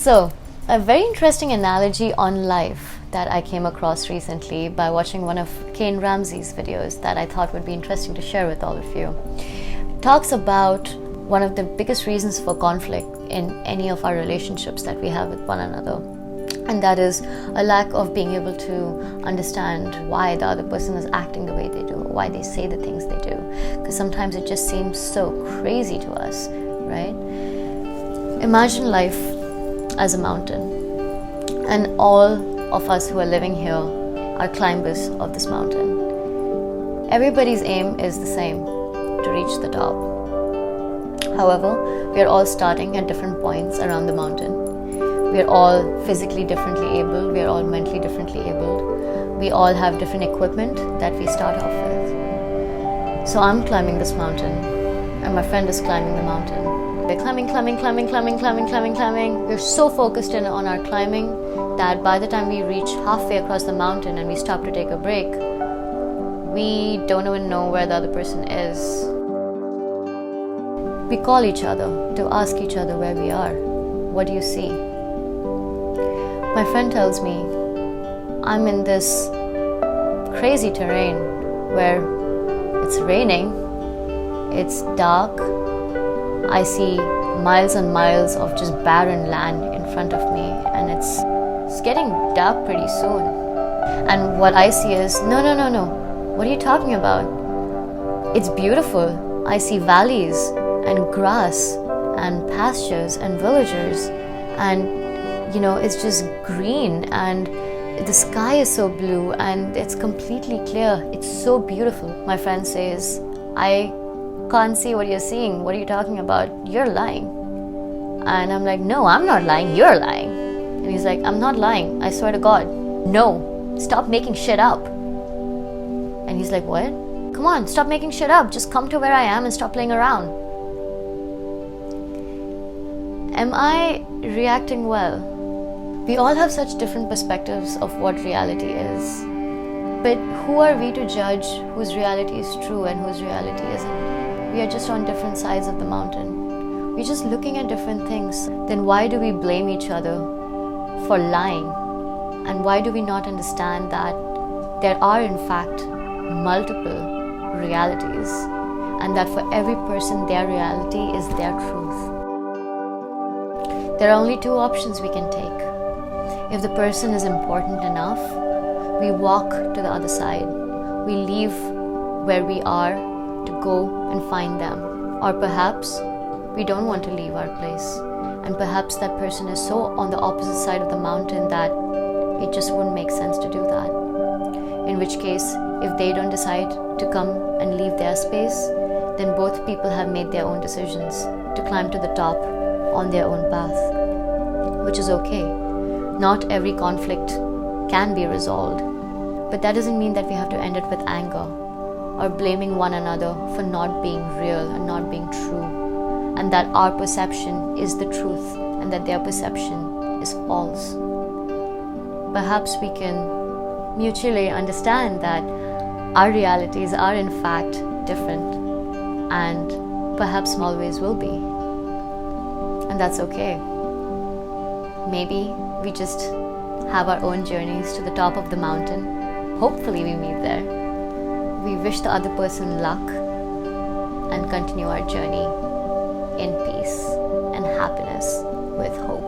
So, a very interesting analogy on life that I came across recently by watching one of Kane Ramsey's videos that I thought would be interesting to share with all of you. Talks about one of the biggest reasons for conflict in any of our relationships that we have with one another. And that is a lack of being able to understand why the other person is acting the way they do, why they say the things they do. Because sometimes it just seems so crazy to us, right? Imagine life as a mountain, and all of us who are living here are climbers of this mountain. Everybody's aim is the same, to reach the top. However, we are all starting at different points around the mountain. We are all physically differently abled, we are all mentally differently abled. We all have different equipment that we start off with. So I'm climbing this mountain, and my friend is climbing the mountain. We're climbing. We're so focused in on our climbing that by the time we reach halfway across the mountain and we stop to take a break, we don't even know where the other person is. We call each other to ask each other where we are. What do you see? My friend tells me, I'm in this crazy terrain where it's raining, it's dark, I see miles and miles of just barren land in front of me, and it's getting dark pretty soon. And what I see is, no, what are you talking about? It's beautiful. I see valleys and grass and pastures and villagers, and it's just green, and the sky is so blue and it's completely clear. It's so beautiful. My friend says, I can't see what you're seeing. What are you talking about? You're lying. And I'm like, no, I'm not lying. You're lying. And he's like, I'm not lying. I swear to God. No, stop making shit up. And he's like, what? Come on, stop making shit up. Just come to where I am and stop playing around. Am I reacting well? We all have such different perspectives of what reality is. But who are we to judge whose reality is true and whose reality isn't? We are just on different sides of the mountain. We're just looking at different things. Then why do we blame each other for lying? And why do we not understand that there are in fact multiple realities, and that for every person their reality is their truth? There are only two options we can take. If the person is important enough, we walk to the other side. We leave where we are to go and find them. Or perhaps we don't want to leave our place, and perhaps that person is so on the opposite side of the mountain that it just wouldn't make sense to do that. In which case, if they don't decide to come and leave their space, then both people have made their own decisions to climb to the top on their own path, which is okay. Not every conflict can be resolved, but that doesn't mean that we have to end it with anger or blaming one another for not being real and not being true, and that our perception is the truth and that their perception is false. Perhaps we can mutually understand that our realities are in fact different, and perhaps always will be, and that's okay. Maybe we just have our own journeys to the top of the mountain. Hopefully we meet there. We wish the other person luck and continue our journey in peace and happiness with hope.